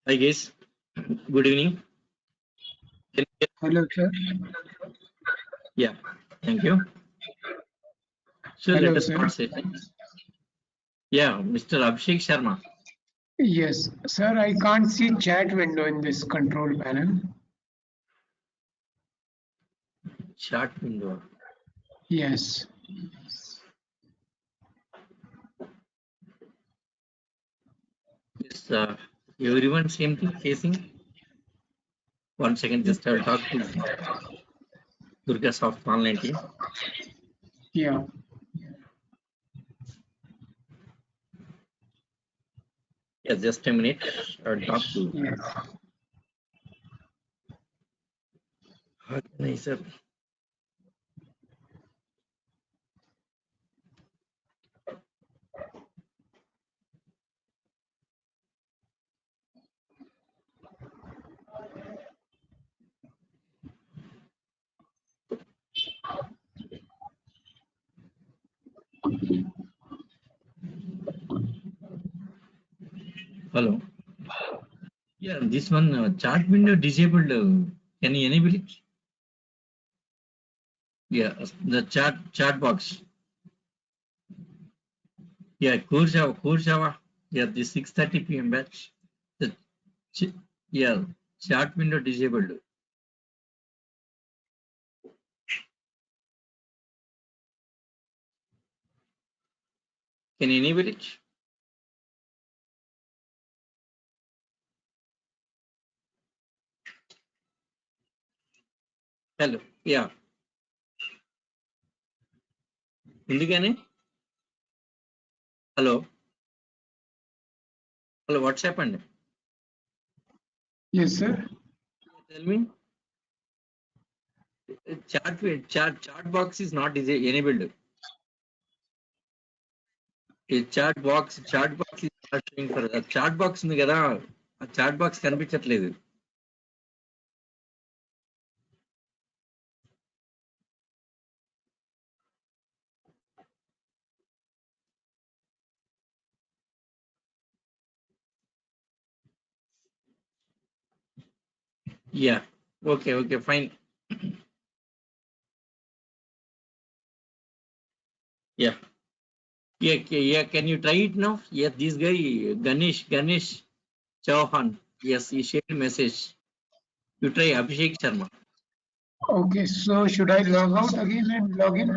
Hi guys, good evening. Hello, sir. Yeah, thank you. So let Hello, us sir. start session. Yeah, Mr. Abhishek Sharma. Yes, sir. I can't see chat window in this control panel. Chat window. Yes. Yes, everyone same thing facing. 1 second, just I'll talk to Durgasoft online team. Yeah. Yeah, just a minute. I'll talk to Yes. organizer. Hello. Yeah, this one chat window disabled. Can you enable it? Yeah, the chat box. Yeah, core Java. Yeah, the 6:30 p.m. batch. The yeah, chat window disabled. Can you enable it? Hello. Yeah. ఎందుకని hello hello WhatsApp అండి Yes, sir. tell me chat box is not enabled. A chat box is not showing for chat box ఉంది కదా ఆ chat box కనిపించట్లేదు. Yeah, okay, fine. Yeah, can you try it now? Yeah, this guy Ganesh Chauhan, yes, he shared message. You try Abhishek Sharma. Okay. So should I log out again and log in?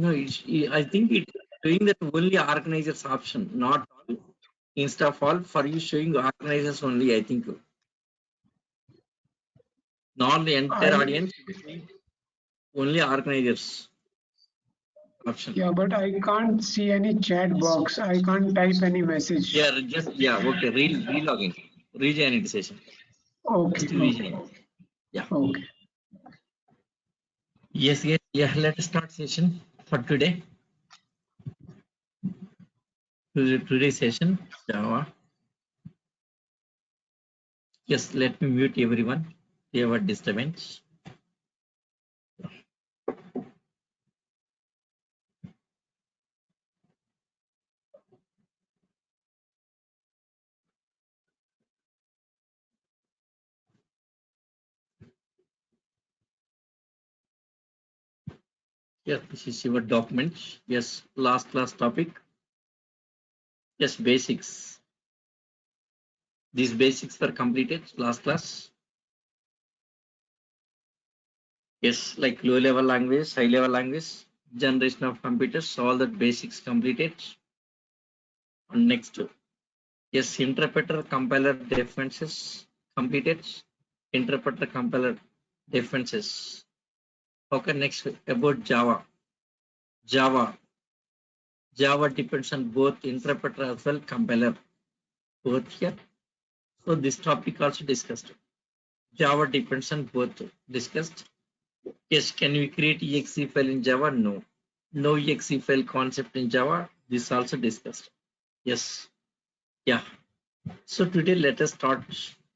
No, I think it's doing that only organizers option, not all. Instead of all, for you showing organizers only, I think. Not the entire audience, only organizers option. Yeah, but I can't see any chat box. I can't type any message. Okay, re-login, rejoin it session. Okay. Just rejoin. Yeah. Okay. Yes, yeah. Let's start session for today. Today's session, Java. Yes, let me mute everyone. They were disturbance. Yes, this is your document. Yes, last class topic. Yes, basics. These basics were completed last class. Yes, like low level language, high level language, generation of computers, all the basics completed. And next, yes, interpreter compiler differences completed. Interpreter compiler differences. Okay, next about Java. Java depends on both interpreter as well compiler. Both here. So this topic also discussed. Java depends on both discussed. Yes, can we create exe file in Java? No. No exe file concept in Java. This also discussed. Yes. Yeah. So today let us start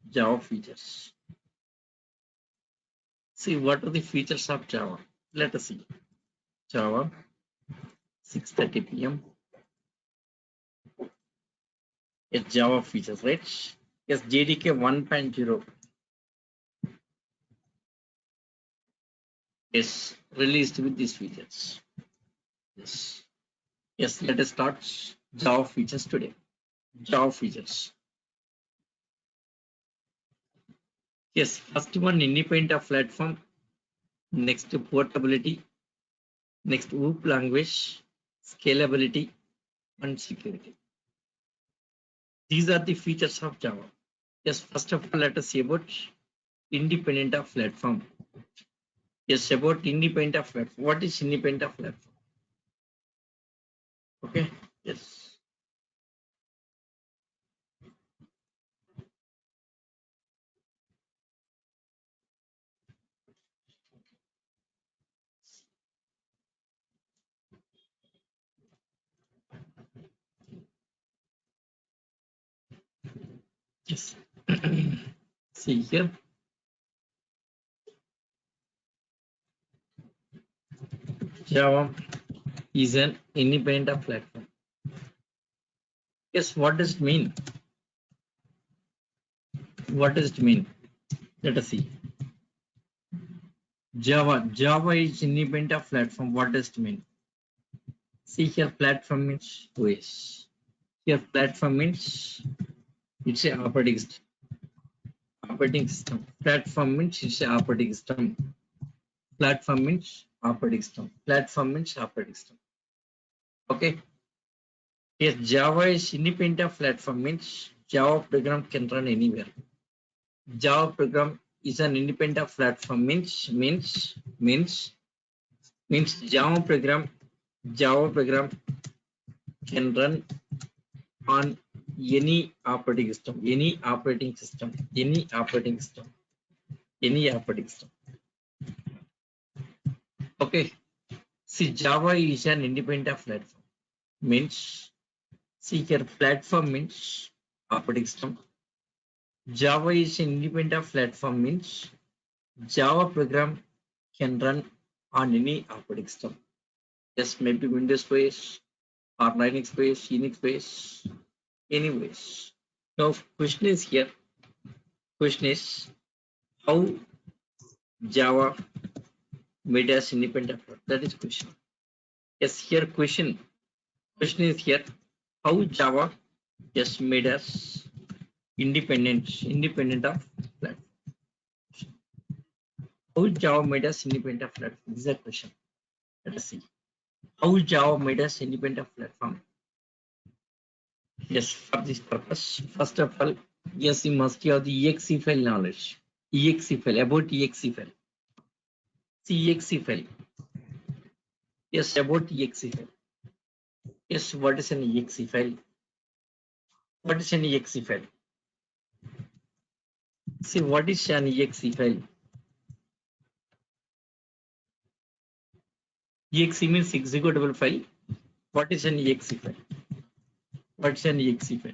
Java features. See what are the features of Java. Let us see. Java 6:30 p.m. Yes, Java features, right? Yes, JDK 1.0 is released with these features. Yes. Yes, let us start Java features today. Java features. Yes, first one independent of platform, next portability, next OOP language, scalability, and security. These are the features of Java. Yes, first of all, let us see about independent of platform. Yes, about independent of platform. What is independent of platform? Okay. Yes. Yes. See here. Java is an independent of platform. Yes, what does it mean? What does it mean? Let us see. Java is independent of platform. What does it mean? See here, platform means OS. Here, platform means it's a operating system. Operating system. Platform means it's a operating system. Platform means operating system. Platform means operating system. Okay. Yes, Java is independent of platform means Java program can run anywhere. Java program is an independent of platform means Java program can run on any operating system, any operating system, any operating system, any operating system. Okay. See, Java is an independent of platform means see here platform means operating system. Java is an independent of platform means Java program can run on any operating system. Yes, maybe Windows based or Linux based, Unix based, anyways. Now question is here. Question is how Java made us independent. That is question. Yes, here question. Question is here. How Java just made us independent of platform. How Java made us independent of platform? This is a question. Let us see. How Java made us independent of platform? Yes, for this purpose, first of all, yes, you must have the exe file knowledge. Exe file, about exe file. See exe file. Yes, about exe file. Yes, what is an exe file? What is an exe file? See, what is an exe file? Exe means executable file. What is an exe file? What's an exe file?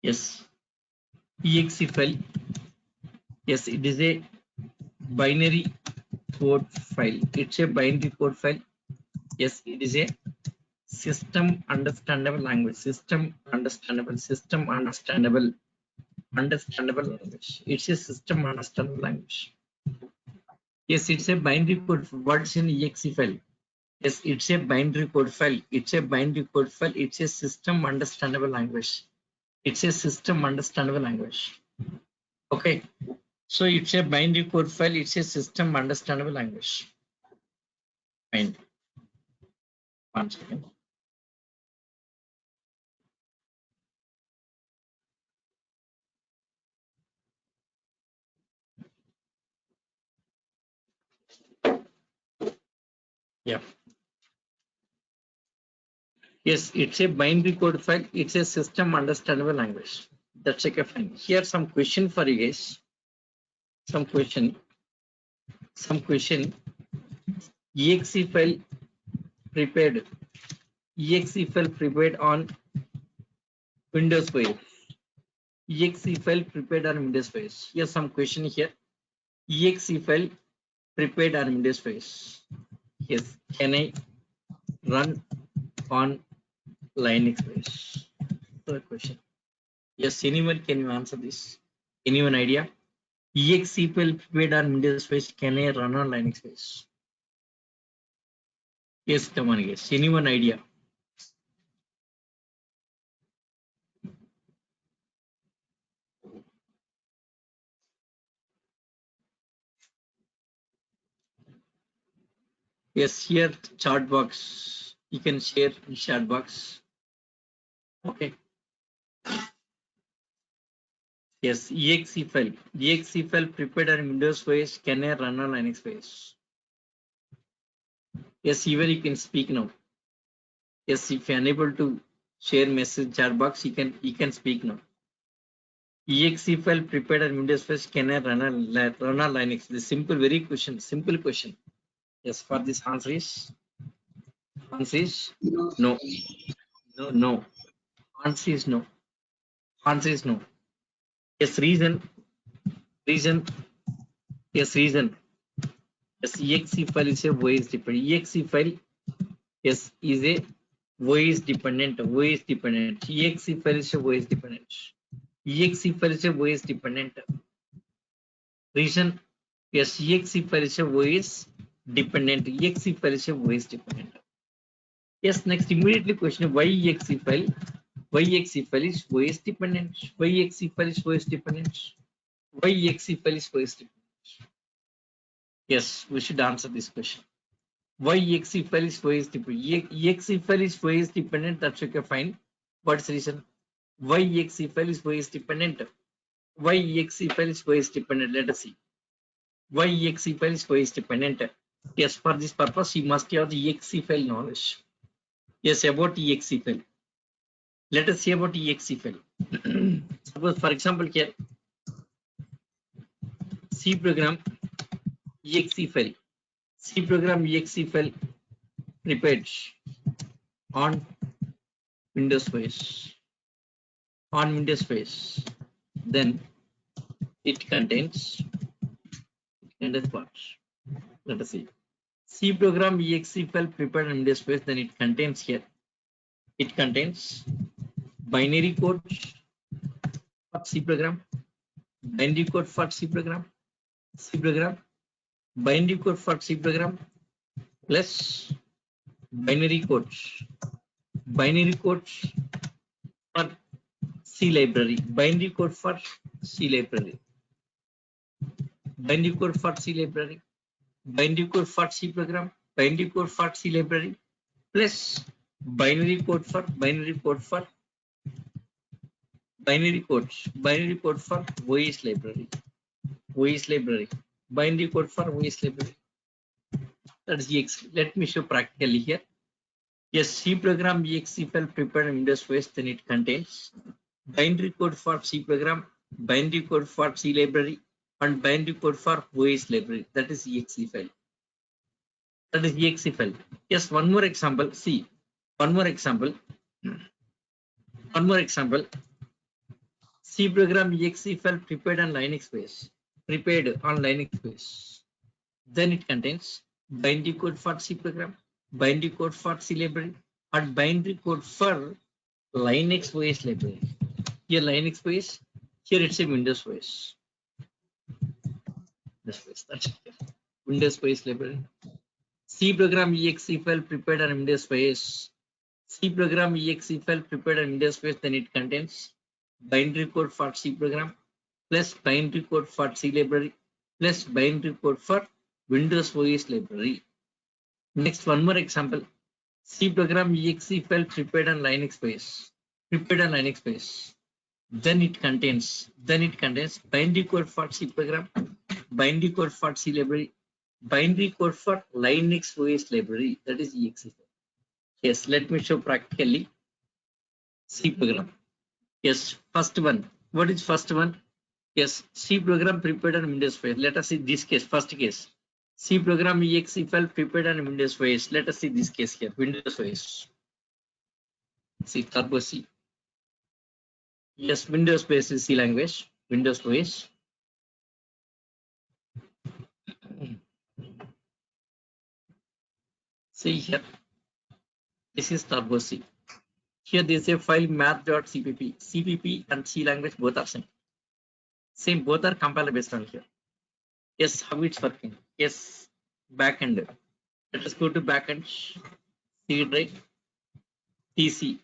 Yes, exe file. Yes, it is a binary code file. It's a binary code file. Yes, it is a system understandable language. System understandable language. It's a system understandable language. Yes, it's a binary code. What's in exe file? Yes, it's a binary code file. It's a binary code file. It's a system understandable language. It's a system understandable language. Okay. So it's a binary code file. It's a system understandable language. Fine. 1 second. Yeah. Yes, it's a binary code file. It's a system understandable language. That's okay, fine. Here some question for you guys. Some question. Exe file prepared. Exe file prepared on Windows OS. Exe file prepared on Windows OS. Here's some question here. Exe file prepared on Windows OS. Yes. Can I run on Linux OS? the question. Yes, anyone can you answer this? Anyone idea? EXEPL prepared on Windows space can I run on Linux space? Yes, come on, yes. Anyone idea? Yes, here chat box. You can share in chat box. Okay. Yes, exe file. Exe file prepared on Windows OS can I run on Linux space? Yes, even you can speak now. Yes, if you're unable to share message chat box, you can speak now. Exe file prepared on Windows OS can I run on Linux? The simple, very question, simple question. Yes, for this answer is No. no, no, no. Answer is no. Answer is no. Yes, reason. Yes, reason. Yes, exe file is a voice dependent. Exe file, yes, is a voice dependent. Voice dependent. Exe file is a voice dependent. Exe file is a voice dependent. Reason, yes, exe file is a voice dependent. Exe file is a voice dependent. Yes, next immediately question, why exe file? Why exe file is voice dependent? Why exe file is voice dependent? Why exe file is voice dependent? Yes, we should answer this question. Why exe file is voice dependent? Exe file is voice dependent, that's okay, fine. What's the reason? Why exe file is voice dependent? Why exe file is voice dependent? Let us see. Why exe file is voice dependent? Yes, for this purpose, you must have the exe file knowledge. Yes, about exe file. Let us see about exe file. Suppose, for example, here C program exe file. C program exe file prepared on Windows OS. On Windows OS. Then it contains what? Let us see. C program exe file prepared on Windows OS. Then it contains here. It contains binary code for C program. Binary code for C program. C program. Binary code for C program plus binary codes. Binary codes for C library. Binary code for C library. Binary code for C library. Binary code for C program. Binary code for C library plus binary code for binary code for voice library. Voice library. Binary code for voice library. That is exe. Let me show practically here. Yes, C program exe file prepared in Windows OS, then it contains binary code for C program, binary code for C library, and binary code for voice library. That is exe file. That is exe file. Yes, one more example. See, one more example. One more example. C program exe file prepared on Linux base. Prepared on Linux base. Then it contains binary code for C program, binary code for C library, and binary code for Linux OS library. Here Linux OS, here it's a Windows OS. That's it. Windows OS library. C program exe file prepared on Windows OS. C program exe file prepared on Windows OS, then it contains binary code for C program plus binary code for C library plus binary code for Windows OS library. Next, one more example. C program exe file prepared on Linux base. Prepared on Linux base. Then it contains binary code for C program, binary code for C library, binary code for Linux OS library. That is exe file. Yes, let me show practically. C program. Yes, first one. What is first one? Yes, C program prepared on Windows OS. Let us see this case. First case. C program exe file prepared on Windows OS. Let us see this case here. Windows OS. See Turbo C. Yes, Windows based C language. Windows OS. See here. This is Turbo C. Here there is a file math.cpp. CPP and C language both are same. Same, both are compiled based on here. Yes, how it's working? Yes, backend. Let us go to backend. C drive, TC,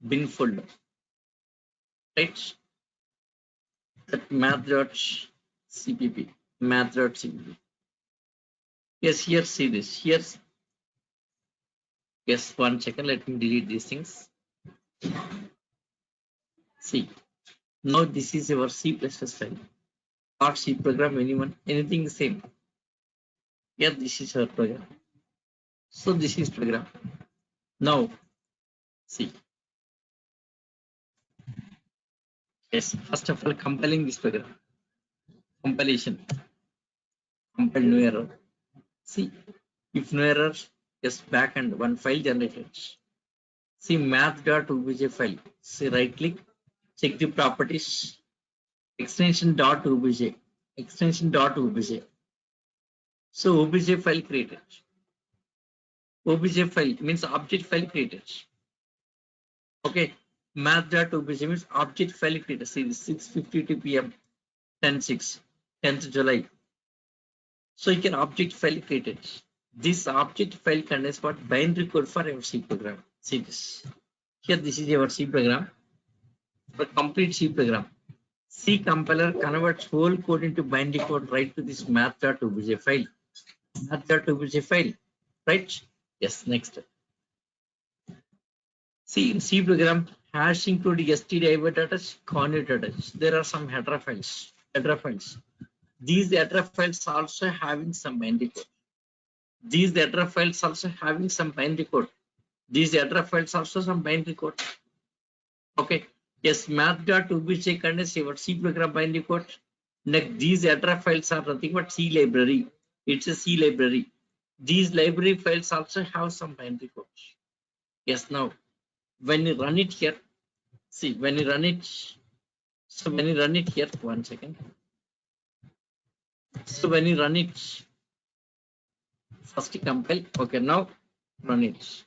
bin folder. Right? That math.cpp. Yes, here see this. Here, yes, 1 second. Let me delete these things. See, now this is our C++ file. Or C program, anything same. Here, this is our program. So this is program. Now, see. Yes, first of all, compiling this program. Compilation. Compile no error. See, if no error, yes, backend one file generated. See math.obj file. See right click, check the properties, extension.obj. So obj file created. Obj file means object file created. Okay, math.obj means object file created. See 6:52 p.m. 10/6, 10th July. So you can object file created. This object file contains what binary code for our C program. See this. Here this is our C program. For complete C program. C compiler converts whole code into binary code right to this math.obj file. Math.obj file. Right? Yes, next. See in C program, hash include stdio data, conjugate data. There are some header files. These header files also having some binary code. These header files also having some binary code. These header files also some binary code. Okay. Yes, math.obj contains your C program binary code. Next, these header files are nothing but C library. It's a C library. These library files also have some binary code. Yes, now when you run it here, see when you run it. So when you run it here, 1 second. So when you run it, first compile. Okay, now run it.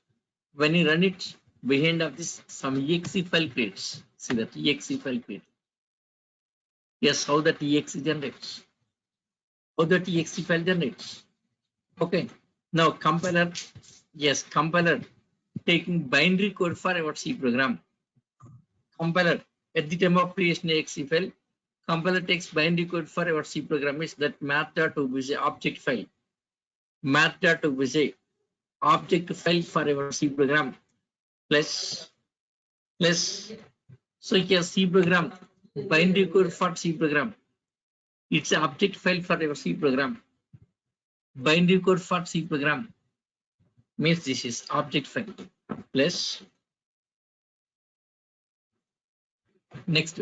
When you run it, behind of this some exe file creates. See that exe file creates. Yes, how that exe generates. How that exe file generates. Okay. Now compiler, yes, compiler taking binary code for our C program. Compiler at the time of creation exe file, compiler takes binary code for our C program is that math.obj object file. Math.obj object file for our C program plus so here C program binary code for C program. It's an object file for our C program. Binary code for C program means this is object file plus next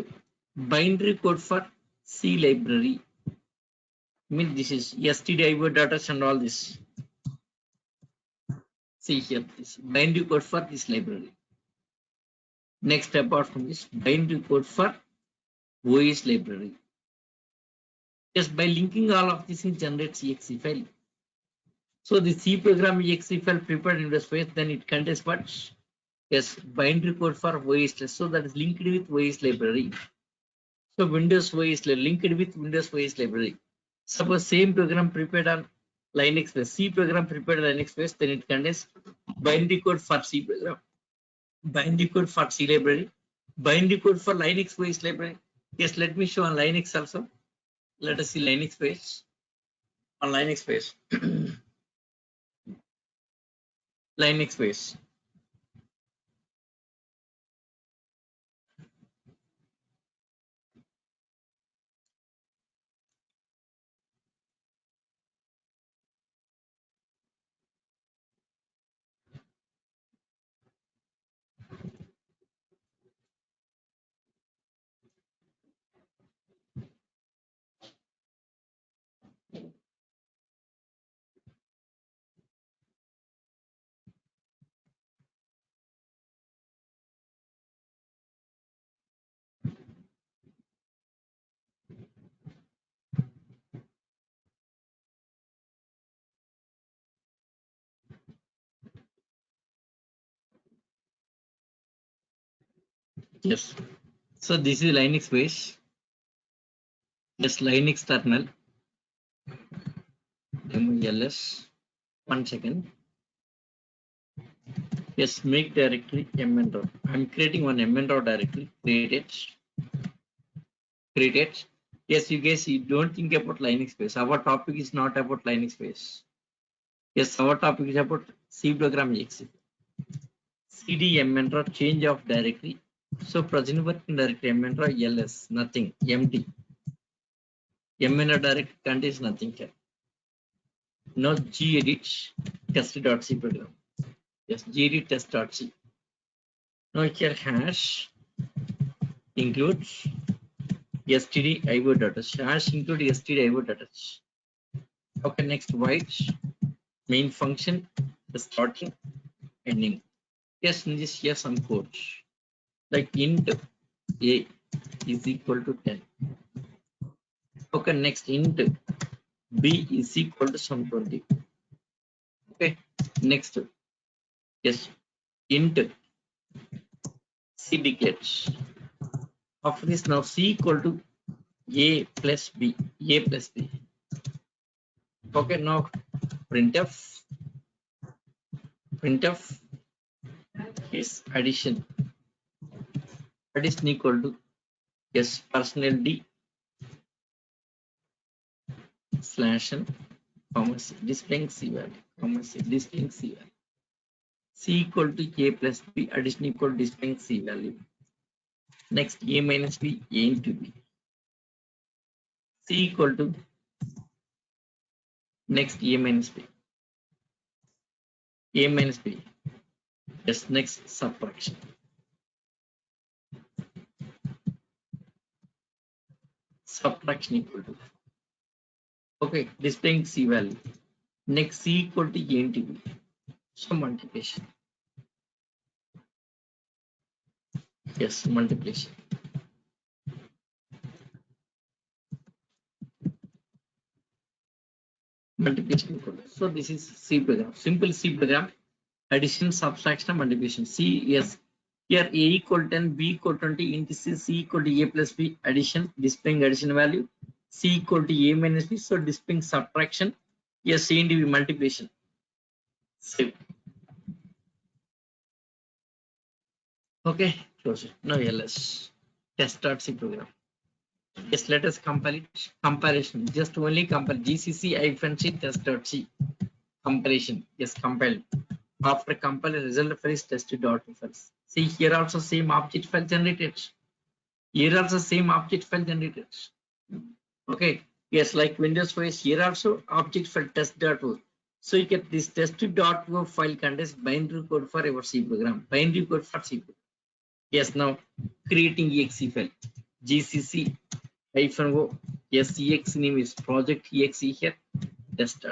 binary code for C library. Means this is stdio data and all this. See here this binary code for this library. Next apart from this binary code for OS library. Just by linking all of this it generates exe file. So the C program exe file prepared in the space, then it contains what? Yes, binary code for OS. So that is linked with OS library. So Windows OS linked with Windows OS library. Suppose same program prepared on Linux base, C program prepared on Linux base, then it contains binary code for C program, binary code for C library, binary code for Linux OS library. Yes, let me show on Linux also. Let us see Linux base. On Linux base. Linux base. Yes. So this is Linux base. Yes, Linux terminal. ls. 1 second. Yes, make directory mnrow. I'm creating one mnrow directory. Create it. Create it. Yes, you guys, you don't think about Linux base. Our topic is not about Linux base. Yes, our topic is about C program exe. cd mnrow change of directory. So present working directory mnrow ls nothing empty. mnrow directory contains nothing here. Now gedit test.c program. Yes, gedit test.c. Now here hash includes stdio data. Hash include stdio data. Okay, next white main function starting ending. Yes, this here some code like int a is equal to 10. Okay, next int b is equal to some 20. Okay, next yes int c declares. After this now c equal to a plus b, a plus b. Okay, now printf is addition equal to yes personal d slash n comma c displaying c value comma c displaying c value. C equal to a plus b addition equal to displaying c value. Next a minus b a into b. C equal to next a minus b a minus b. Yes, next subtraction. Subtraction equal to okay displaying c value. Next c equal to a into b. So multiplication. Yes, multiplication. Multiplication equal to. So this is C program. Simple C program. Addition, subtraction, multiplication. C yes. Here a equal 10, b equal 20, into c equal to a plus b. Addition, displaying addition value. C equal to a minus b. So displaying subtraction. Yes, C into b multiplication. Save. Okay, close it. Now ls. Test.c program. Yes, let us compile it. Comparison. Just only compare gcc-c test.c. Comparison. Yes, compile. After compile, result file is test.files. See here also same object file generated. Here also same object file generated. Okay. Yes, like Windows OS, here also object file test.o. So you get this test.o file contains binary code for your C program. Binary code for C program. Yes, now creating exe file. GCC -o. Yes, exe name is project exe here. Test.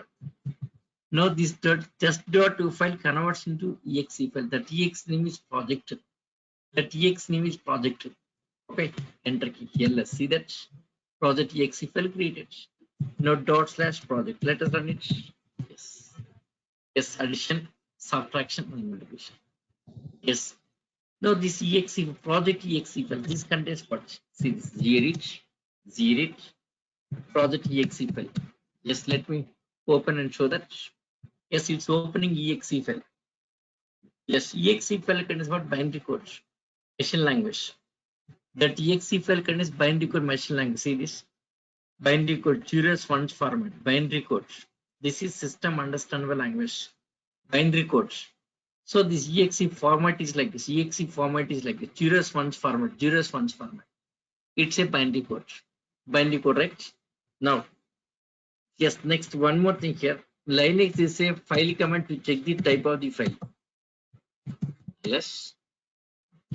Now this test.2 file converts into exe file. That exe name is project. That exe name is project. Okay, enter key here. Let's see that project exe file created. Now dot slash project. Let us run it. Yes. Yes, addition, subtraction, and multiplication. Yes. Now this exe project exe file. This contains what? See this gedit project exe file. Yes, let me open and show that. Yes, it's opening exe file. Yes, exe file contains what binary code, machine language. That exe file contains binary code machine language. See this binary code, curious funds format, binary code. This is system understandable language, binary code. So this exe format is like this. Exe format is like the curious funds format, curious funds format. It's a binary code. Binary code, right? Now, yes, next one more thing here. Linux is a file command to check the type of the file. Yes.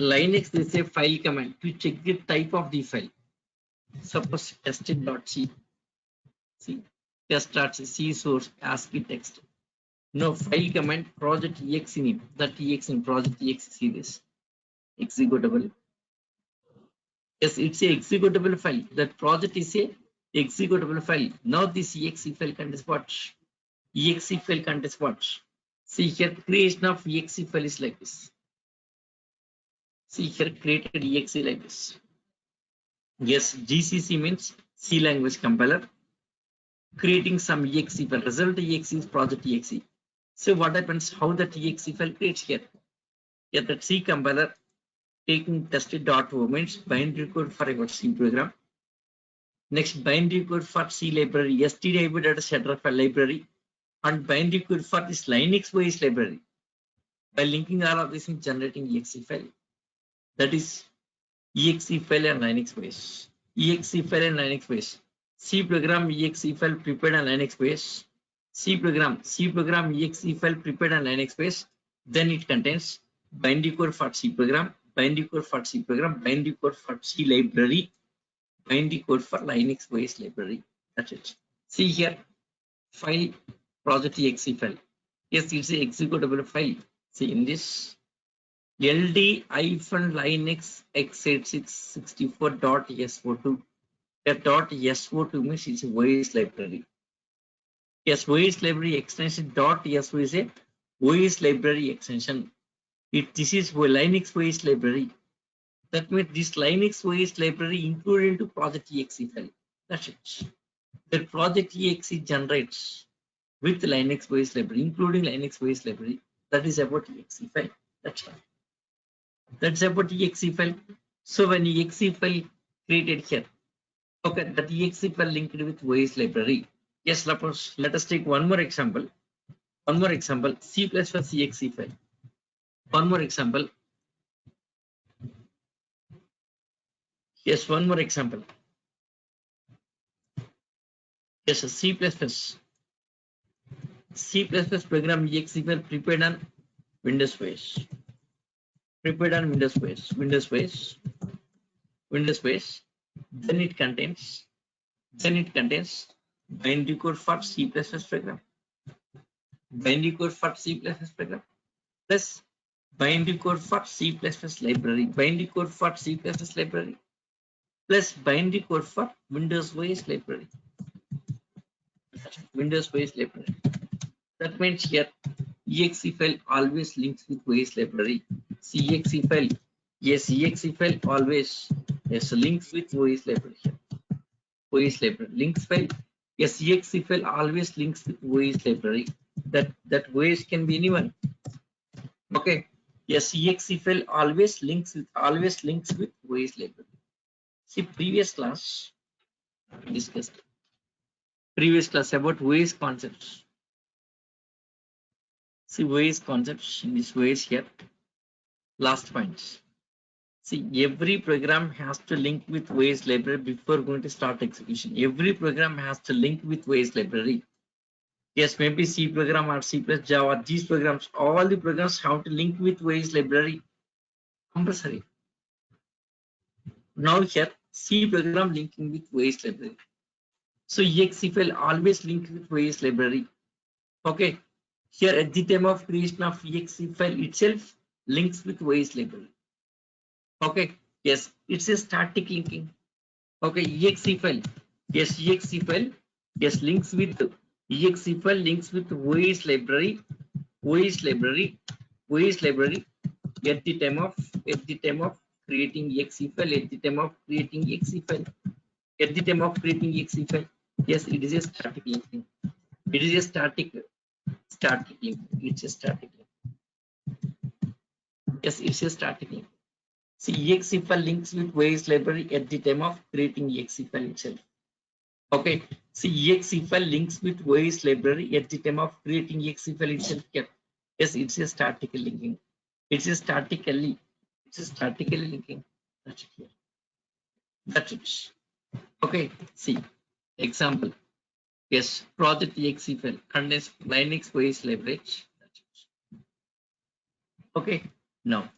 Linux is a file command to check the type of the file. Suppose test.c. See, test.c, C source, ASCII text. No file command project exe name. That exe name project exe. See this executable. Yes, it's a executable file. That project is a executable file. Now this exe file contains what? Exe file contains what? See here, creation of exe file is like this. See here, created exe like this. Yes, GCC means C language compiler, creating some exe file. Result exe is project exe. So what happens? How that exe file creates here? Here that C compiler taking tested.o means binary code for your C program. Next, binary code for C library, stdio data setter file library, and binary code for this Linux OS library. By linking all of this in generating exe file. That is exe file and Linux OS. exe file and Linux OS. C program exe file prepared on Linux OS. C program exe file prepared on Linux OS. Then it contains binary code for C program, binary code for C program, binary code for C library, binary code for Linux OS library. That's it. See here, file project exe file. Yes, it's a executable file. See in this ld-linux x8664.so2. That .so2 means it's a OS library. Yes, OS library extension .so is a OS library extension. This is a Linux OS library. That means this Linux OS library included into project exe file. That's it. The project exe generates with Linux OS library, including Linux OS library. That is about exe file. That's all. That's about exe file. So when exe file created here, okay, that exe file linked with OS library. Yes, suppose let us take one more example. One more example, C++ exe file. One more example. Yes, one more example. Yes, C++ program exe file prepared on Windows OS. Prepared on Windows OS. Then it contains binary code for C++ program. Binary code for C++ program plus binary code for C++ library. Binary code for C++ library plus binary code for Windows OS library. Windows OS library. That means here exe file always links with OS library. See exe file. Yes, exe file always links with OS library. OS library links file. Yes, exe file always links with OS library. That OS can be anyone. Okay. Yes, exe file always links with OS library. See previous class discussed. Previous class about OS concepts. See OS concepts in this OS here. Last points. See, every program has to link with OS library before going to start execution. Every program has to link with OS library. Yes, maybe C program or C plus Java, these programs, all the programs have to link with OS library. Compulsory. Now here, C program linking with OS library. So exe file always linked with OS library. Okay. Here at the time of creation of exe file itself links with OS library. Okay. Yes, it's a static linking. Okay, exe file. Yes, exe file. Yes, links with exe file links with OS library. OS library at the time of creating exe file. At the time of creating exe file. At the time of creating exe file. Yes, it is a static linking. It is a static link. It's a static link. Yes, it's a static link. See, exe file links with OS library at the time of creating exe file itself. Okay, see exe file links with OS library at the time of creating exe file itself. Yes, it's a statically linking. It's a statically linking. That's it here. That's it. Okay, see example. Yes, project exe file contains Linux OS library. That's it. Okay, now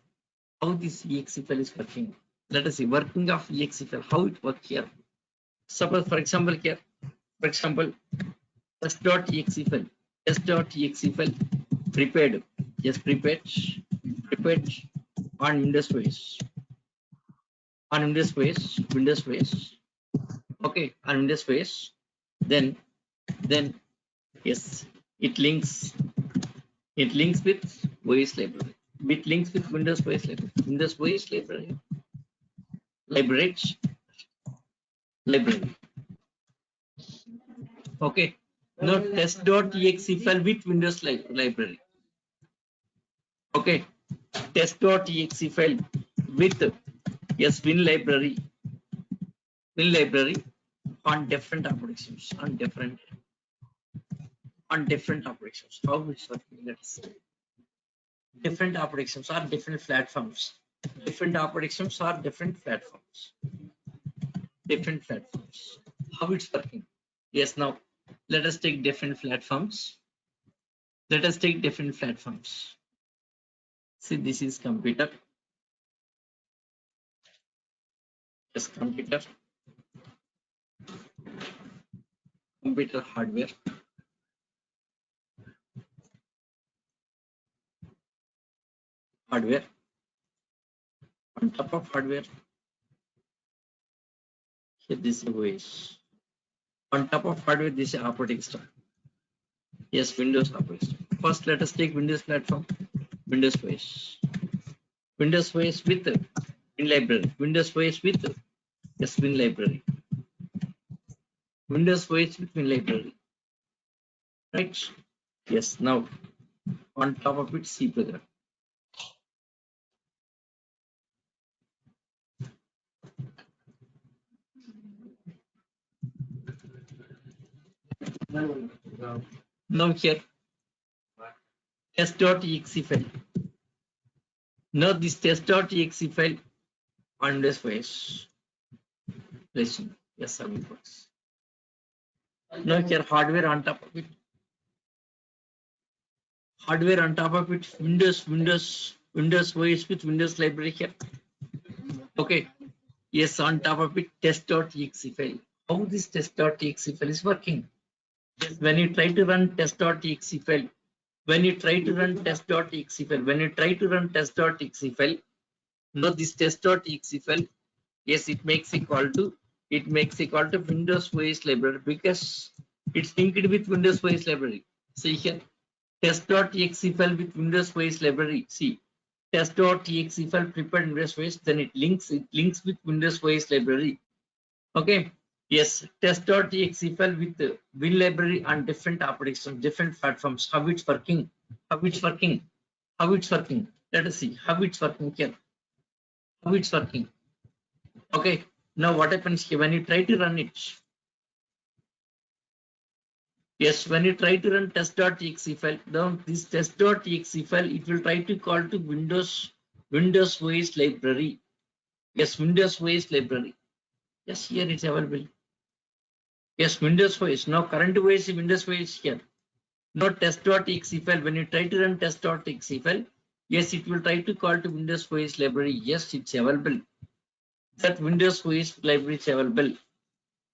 how this exe file is working? Let us see working of exe file. How it works here? Suppose, for example, here. For example, s.exe file. S.exe file prepared. Yes, prepared on Windows OS. On Windows OS. Okay, on Windows OS. Then yes, it links with OS library. with links with Windows OS library. Windows OS library. Library. Okay. Now test.exe file with Windows library. Okay. Test.exe file with yes Win library. Win library on different operations. On different operations. How it's working? Let's see. Different operations are different platforms. Different operations are different platforms. Different platforms. How it's working? Yes, now let us take different platforms. Let us take different platforms. See, this is computer. Yes, computer. Computer hardware. Hardware. On top of hardware, here this is OS. On top of hardware, this is operating system. Yes, Windows operating system. First, let us take Windows platform. Windows OS. Windows OS with Win library. Windows OS with yes Win library. Windows OS with Win library. Right? Yes. Now on top of it, C program. Now here test.exe file. Now this test.exe file on this OS. Listen. Yes, how it works. Now here hardware on top of it. Hardware on top of it. Windows OS with Windows library here. Okay. Yes, on top of it, test.exe file. How this test.exe file is working? When you try to run test.exe file, when you try to run test.exe file, now this test.exe file, yes, it makes a call to Windows OS library because it's linked with Windows OS library. See here, test.exe file with Windows OS library. See, test.exe file prepared Windows OS, then it links with Windows OS library. Okay. Yes, test.exe file with the Win library on different operations, different platforms. How it's working? How it's working? How it's working? Let us see how it's working here. How it's working? Okay. Now what happens here when you try to run it? Yes, when you try to run test.exe file, now this test.exe file it will try to call to Windows OS library. Yes, Windows OS library. Yes, here it's available. Yes, Windows OS. Now current OS is Windows OS here. Now test.exe file. When you try to run test.exe file, yes, it will try to call to Windows OS library. Yes, it's available. That Windows OS library is available.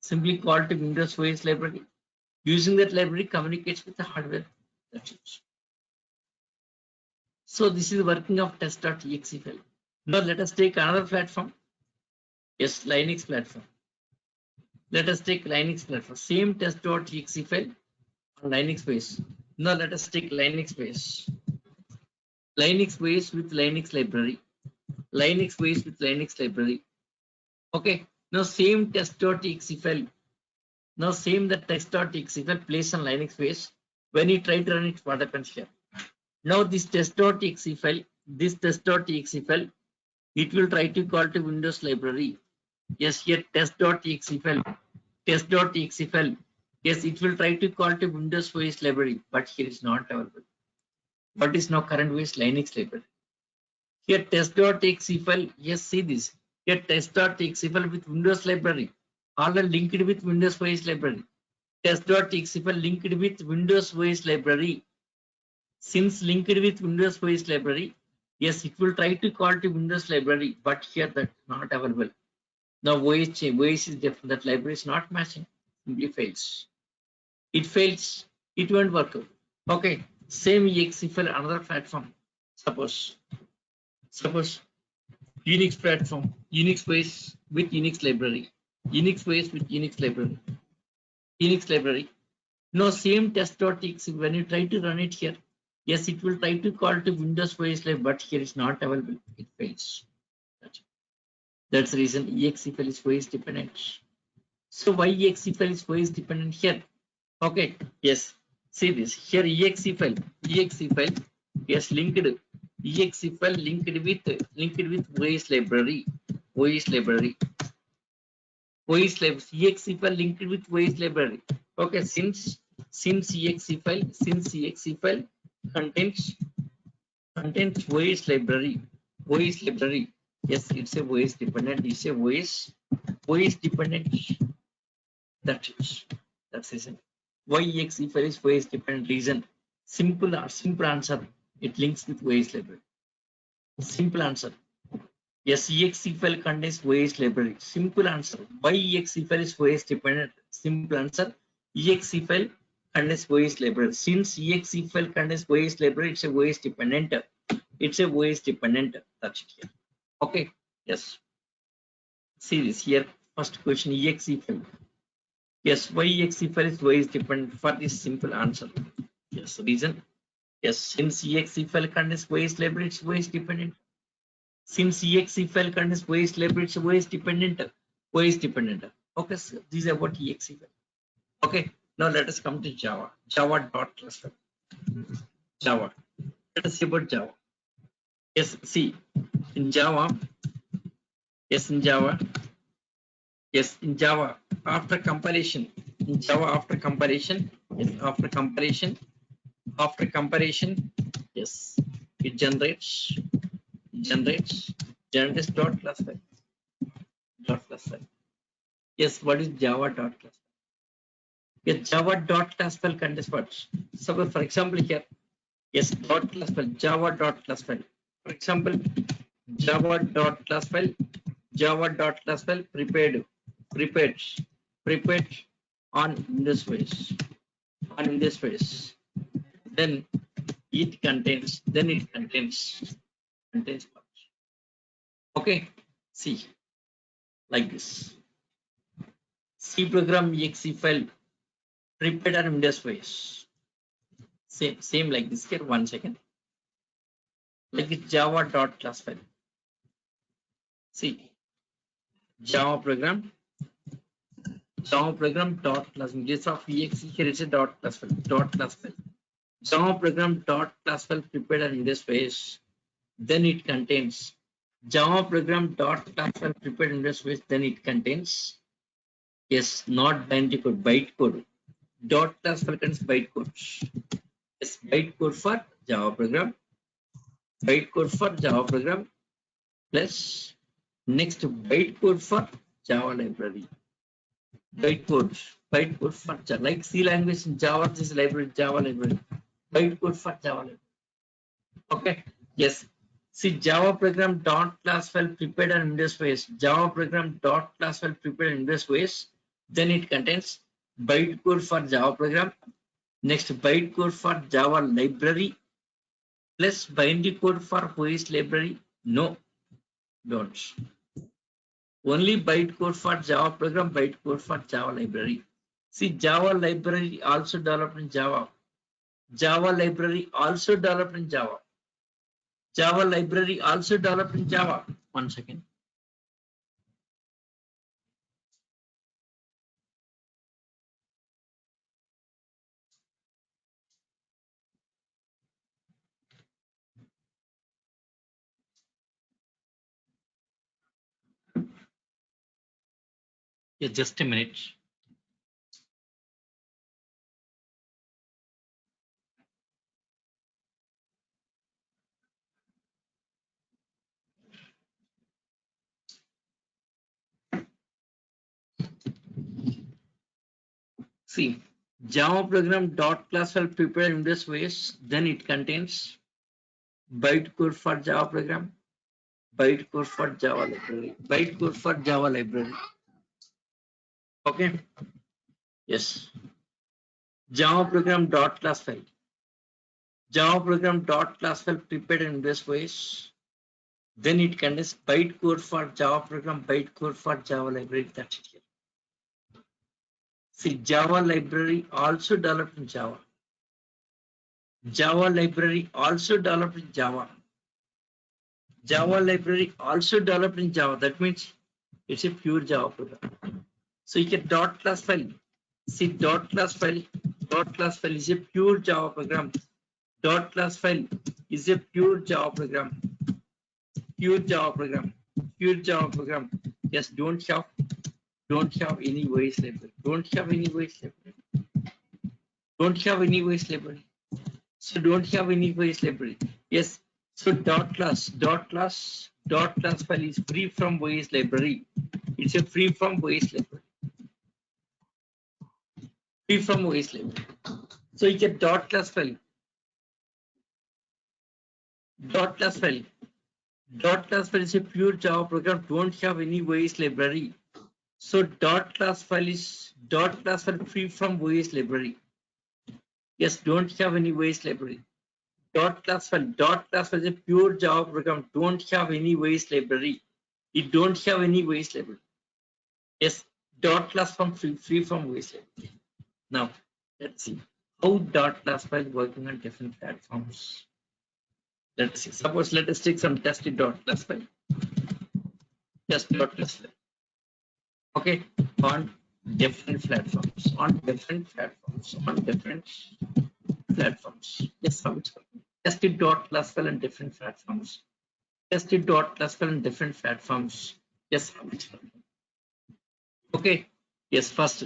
Simply call to Windows OS library. Using that library communicates with the hardware. That's it. So this is working of test.exe file. Now let us take another platform. Yes, Linux platform. Let us take Linux platform. Same test.exe file on Linux base. Now let us take Linux base. Linux base with Linux library. Linux base with Linux library. Okay. Now same test.exe file. Now same the test.exe file placed on Linux base. When you try to run it, what happens here? Now this test.exe file, it will try to call to Windows library. Yes, here test.exe file. Yes, it will try to call to Windows OS library, but here is not available. What is now current OS Linux library? Here test.exe file. Yes, see this. Here test.exe file with Windows library. All are linked with Windows OS library. Test.exe file linked with Windows OS library. Since linked with Windows OS library, yes, it will try to call to Windows library, but here that not available. Now OS is different. That library is not matching. Simply fails. It fails. It won't work out. Okay. Same exe file another platform. Suppose Unix platform, Unix base with Unix library, Unix base with Unix library. No same test.exe when you try to run it here. Yes, it will try to call to Windows OS live, but here is not available. It fails. That's the reason exe file is OS dependent. So why exe file is OS dependent here? Okay, yes. See this here exe file, yes, exe file linked with OS library, OS library, OS library, exe file linked with OS library. Okay, since exe file contains OS library, OS library. Yes, it's a OS dependent. It's a OS dependent. That's reason. Why exe file is OS dependent reason? Simple answer. It links with OS library. Simple answer. Yes, exe file contains OS library. Simple answer. Why exe file is OS dependent? Simple answer. Exe file contains OS library. Since exe file contains OS library, it's a OS dependent. It's a OS dependent. That's it here. Okay. Yes. See this here. First question exe file. Yes, why exe file is OS dependent for this simple answer. Yes, reason. Yes, since exe file contains OS library, it's OS dependent. Since exe file contains OS library, it's OS dependent. OS dependent. Okay, so this is about exe file. Okay, now let us come to Java. Java dot cluster. Java. Let us see about Java. Yes, see in Java. Yes, in Java. Yes, in Java after compilation. In Java after compilation. Yes, after comparison, yes, it generates dot class file. Yes, what is Java dot class file? Yes, Java dot class file contains what? So for example here, yes, dot class file, Java dot class file. For example, Java dot class file, Java dot class file prepared prepared on Windows OS, then it contains what? Okay, see, like this. C program exe file prepared on Windows OS. Same like this here. 1 second. Like it's Java dot class file. See, Java program dot class. In case of exe here it's a dot class file. Java program dot class file prepared on Windows OS. Then it contains Java program dot class file prepared on Windows OS. Then it contains, yes, not binary code, bytecode. Dot class file contains bytecode. Yes, bytecode for Java program. Bytecode for Java program plus next bytecode for Java library. Bytecode for Java, like C language in Java, this library, Java library. Bytecode for Java library. Okay, yes. See, Java program dot class file prepared on Windows OS. Java program dot class file prepared on Windows OS. Then it contains bytecode for Java program. Next bytecode for Java library plus binary code for OS library. No, don't. Only bytecode for Java program, bytecode for Java library. See, Java library also developed in Java. Java library also developed in Java. Java library also developed in Java. 1 second. Yeah, just a minute. See, Java program dot class file prepared in this ways. Then it contains bytecode for Java program, bytecode for Java library, bytecode for Java library. Okay. Yes. Java program dot class file. Java program dot class file prepared in this ways. Then it contains bytecode for Java program, bytecode for Java library. That's it here. See, Java library also developed in Java. Java library also developed in Java. Java library also developed in Java. That means it's a pure Java program. So you get dot class file. See dot class file. Dot class file is a pure Java program. Dot class file is a pure Java program. Pure Java program. Pure Java program. Yes, don't have any voice library. Don't have any voice library. Don't have any voice library. So don't have any voice library. Yes. So dot class file is free from voice library. It's a free from voice library. Free from voice library. So you get dot class file. Dot class file. Dot class file is a pure Java program. Don't have any voice library. So dot class file is free from voice library. Yes, don't have any voice library. Dot class file is a pure Java program. Don't have any voice library. It don't have any voice library. Yes, dot class from free from voice library. Now let's see how dot class file working on different platforms. Let's see. Suppose let us take some tested dot class file. Test dot class file. Okay, on different platforms. Yes, how it's working. Tested dot class file on different platforms. Tested dot class file on different platforms. Yes, how it's working. Okay. Yes, first.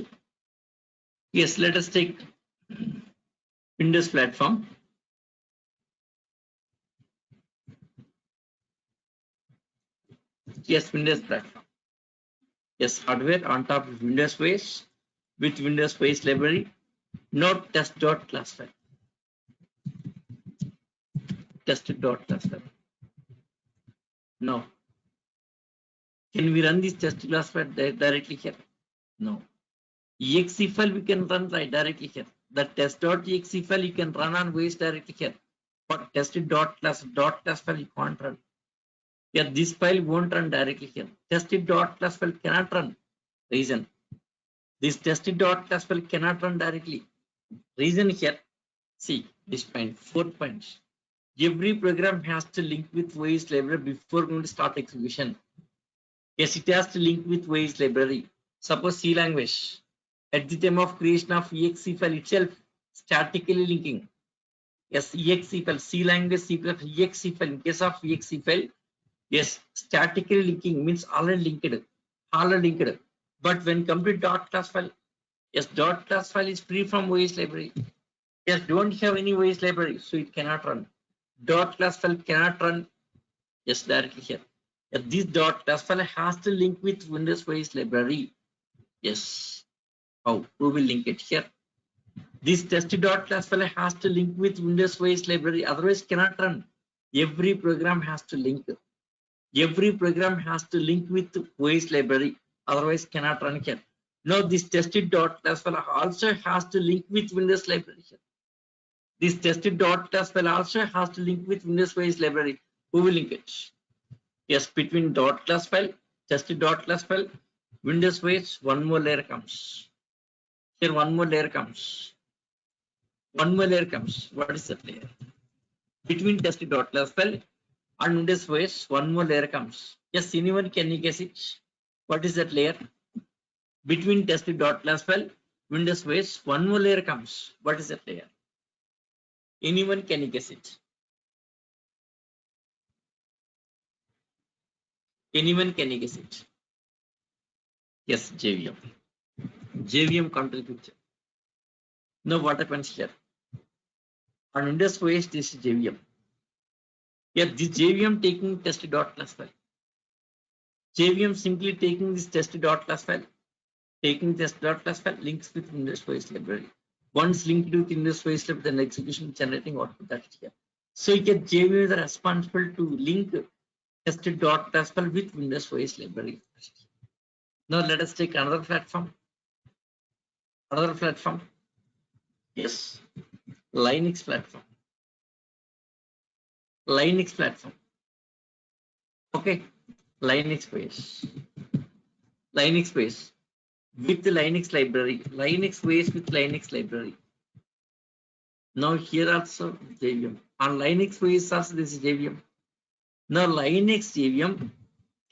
Yes, let us take Windows platform. Yes, Windows platform. Yes, hardware on top of Windows OS with Windows OS library. Not test dot class file. Tested dot class file. No. Can we run this test class file directly here? No. exe file we can run directly here. The test.exe file you can run on OS directly here. But tested dot class file you can't run. Yeah, this file won't run directly here. Tested dot class file cannot run. Reason. This tested dot class file cannot run directly. Reason here. See this point. 4 points. Every program has to link with OS library before going to start execution. Yes, it has to link with OS library. Suppose C language. At the time of creation of exe file itself, statically linking. Yes, exe file, C language, C plus exe file. In case of exe file, yes, statically linking means already linked. But when come to dot class file, yes, dot class file is free from OS library. Yes, don't have any OS library, so it cannot run. Dot class file cannot run. Yes, directly here. Yes, this dot class file has to link with Windows OS library. Yes. How? We will link it here. This test.class file has to link with Windows OS library, otherwise cannot run. Every program has to link. Every program has to link with OS library, otherwise cannot run here. Now this tested.class file also has to link with Windows library here. This tested.class file also has to link with Windows OS library. Who will link it? Yes, between .class file, tested.class file, Windows OS, one more layer comes. Here one more layer comes. One more layer comes. What is that layer? Between tested.class file and Windows OS, one more layer comes. Yes, anyone can you guess it? What is that layer? Between tested.class file, Windows OS, one more layer comes. What is that layer? Anyone can you guess it? Anyone can you guess it? Yes, JVM. JVM control picture. Now what happens here? On Windows OS, this is JVM. Yeah, this JVM taking tested.class file. JVM simply taking this test.class file, links with Windows OS library. Once linked with Windows OS library, then execution generating output that is here. So you get JVM is responsible to link test.class file with Windows OS library. Now let us take another platform. Yes, Linux platform. Okay, Linux base with the Linux library. Linux base with Linux library. Now here also JVM. On Linux OS also this is JVM. Now Linux JVM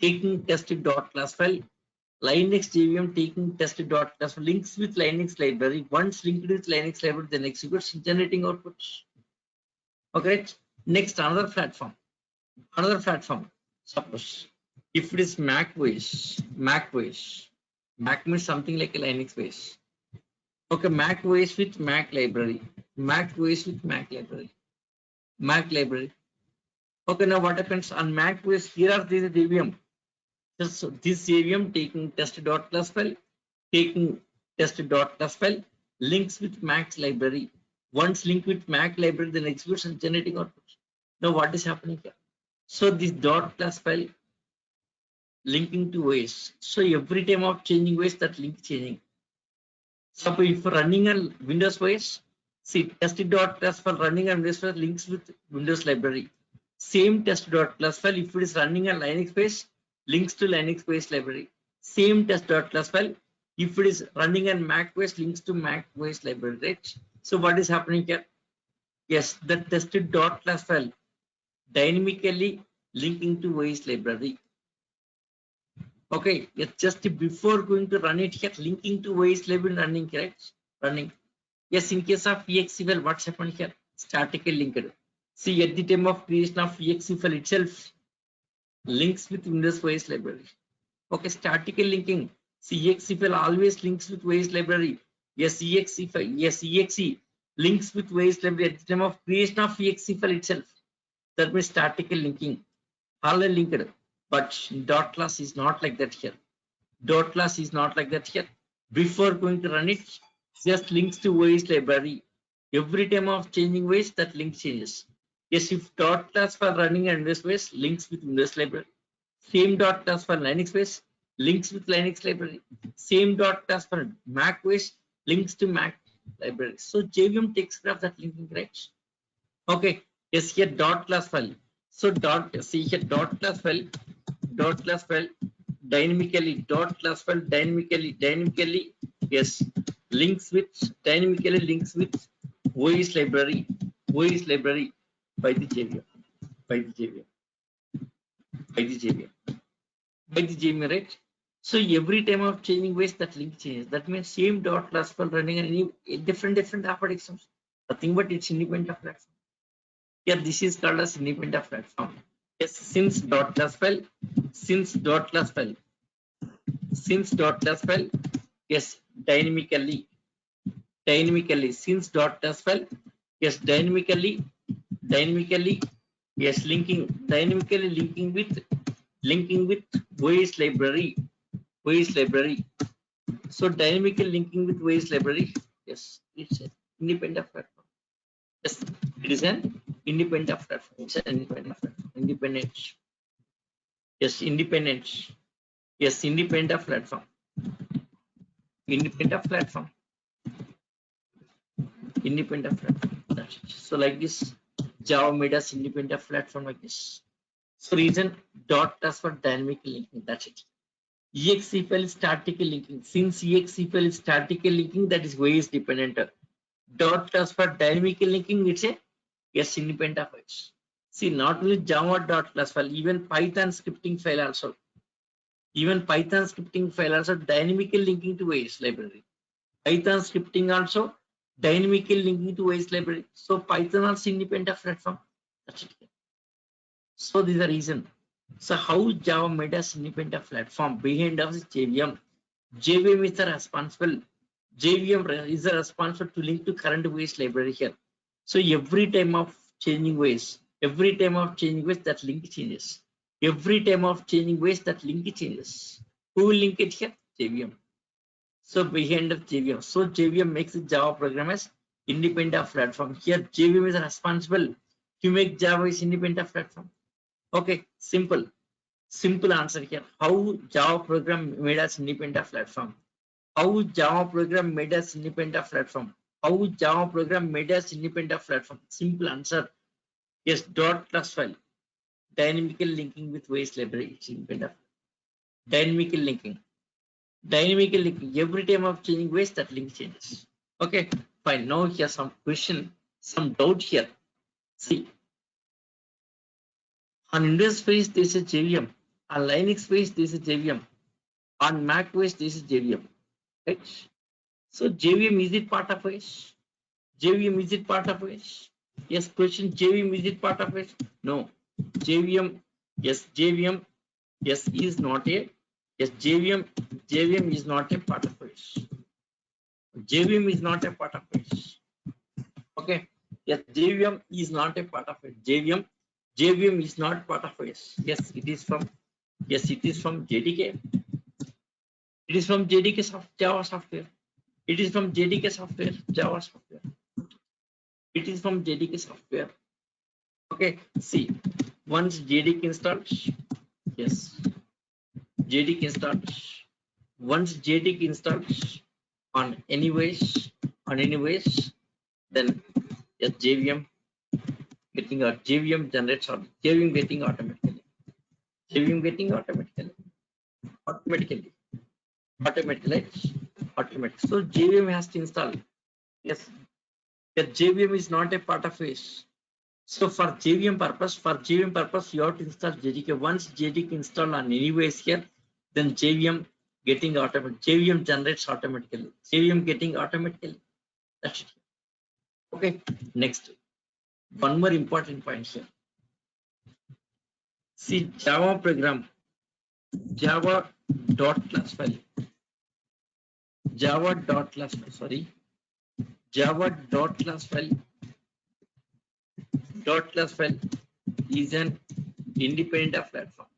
taking test dot class file. Linux JVM taking test dot class file, links with Linux library. Once linked with Linux library, then executes generating output. Okay. Next another platform. Another platform. Suppose if it is Mac OS, Mac means something like a Linux OS. Okay, Mac OS with Mac library. Mac OS with Mac library. Mac library. Okay, now what happens on Mac OS? Here are these JVM. So this JVM taking test.class file, taking test.class file, links with Mac's library. Once linked with Mac library, then executes and generating output. Now what is happening here? So this dot class file linking to OS. So every time of changing OS, that link changing. So if running on Windows OS, see test.class file running on Windows OS links with Windows library. Same test.class file if it is running on Linux OS, links to Linux OS library. Same test.class file if it is running on Mac OS, links to Mac OS library, right? So what is happening here? Yes, the tested.class file dynamically linking to OS library. Okay, yes, just before going to run it here, linking to OS library running, correct? Running. Yes, in case of exe file, what's happened here? Statically linked. See, at the time of creation of exe file itself, links with Windows OS library. Okay, statically linking. See, exe file always links with OS library. Yes, exe file. Yes, exe links with OS library at the time of creation of exe file itself. That means statically linking. All are linked, but dot class is not like that here. Dot class is not like that here. Before going to run it, just links to OS library. Every time of changing OS, that link changes. Yes, if dot class for running and Windows OS, links with Windows library. Same dot class for Linux OS, links with Linux library. Same dot class for Mac OS, links to Mac library. So JVM takes care of that linking, right? Okay. Yes, here dot class file. So see here dot class file dynamically yes dynamically links with OS library by the JVM by the JVM by the JVM by the JVM, right? So every time of changing OS, that link changes. That means same dot class file running on any different operating systems. Nothing but it's independent of platform. Yeah, this is called as independent platform. Yes, since dot class file, yes, dynamically, since dot class file, yes, dynamically, yes, dynamically linking with OS library, So dynamically linking with OS library, yes, it's an independent platform. Yes, it is an independent platform. It's an independent platform. Independent. Yes, independent. Yes, independent platform. Independent platform. Independent platform. That's it. So like this, Java made us independent platform like this. So reason dot class for dynamic linking. That's it. Exe file is static linking. Since exe file is static linking, that is OS dependent. Dot class for dynamic linking, it's a yes independent of it. See, not only Java dot class file, even Python scripting file also. Dynamically linking to OS library. Python scripting also dynamically linking to OS library. So Python also independent of platform. That's it. So this is the reason. So how Java made us independent of platform behind us is JVM. JVM is the responsible. JVM is the responsible to link to current OS library here. So every time of changing OS, that link changes. Every time of changing OS, that link changes. Who will link it here? JVM. So behind of JVM. So JVM makes the Java program as independent of platform. Here JVM is responsible to make Java is independent of platform. Okay, simple answer here. How Java program made us independent of platform? How Java program made us independent of platform? How Java program made us independent of platform? Simple answer. Yes, dot class file. Dynamical linking with OS library. It's independent of dynamical linking. Dynamical linking. Every time of changing OS, that link changes. Okay, fine. Now here's some question. some doubt here. See, on Windows space this is JVM, on Linux space this is JVM, on Mac OS this is JVM, right? So JVM, is it part of OS? JVM, is it part of OS? Yes. Question: JVM, is it part of OS? No. JVM, yes. JVM, yes, is not a, yes, JVM is not a part of OS. JVM is not a part of OS. Okay. Yes, JVM is not a part of it. JVM is not part of OS. Yes, it is from, yes, it is from JDK. It is from JDK Java software. It is from JDK software, Java software. It is from JDK software. Okay. See, once JDK installed, yes, JDK installed. Once JDK installed on anyways, then yes, JVM getting a JVM generates or JVM getting automatically. JVM getting automatically. Automatic. So JVM has to install. Yes, that JVM is not a part of it. So for JVM purpose, you have to install JDK. Once JDK installed on anyways here, then JVM getting automatic. JVM generates automatically. JVM getting automatically. That's it. Okay. Next, one more important point here. See, Java program, Java dot class file, Java dot class file. Sorry, Java dot class file. Dot class file is an independent of platform.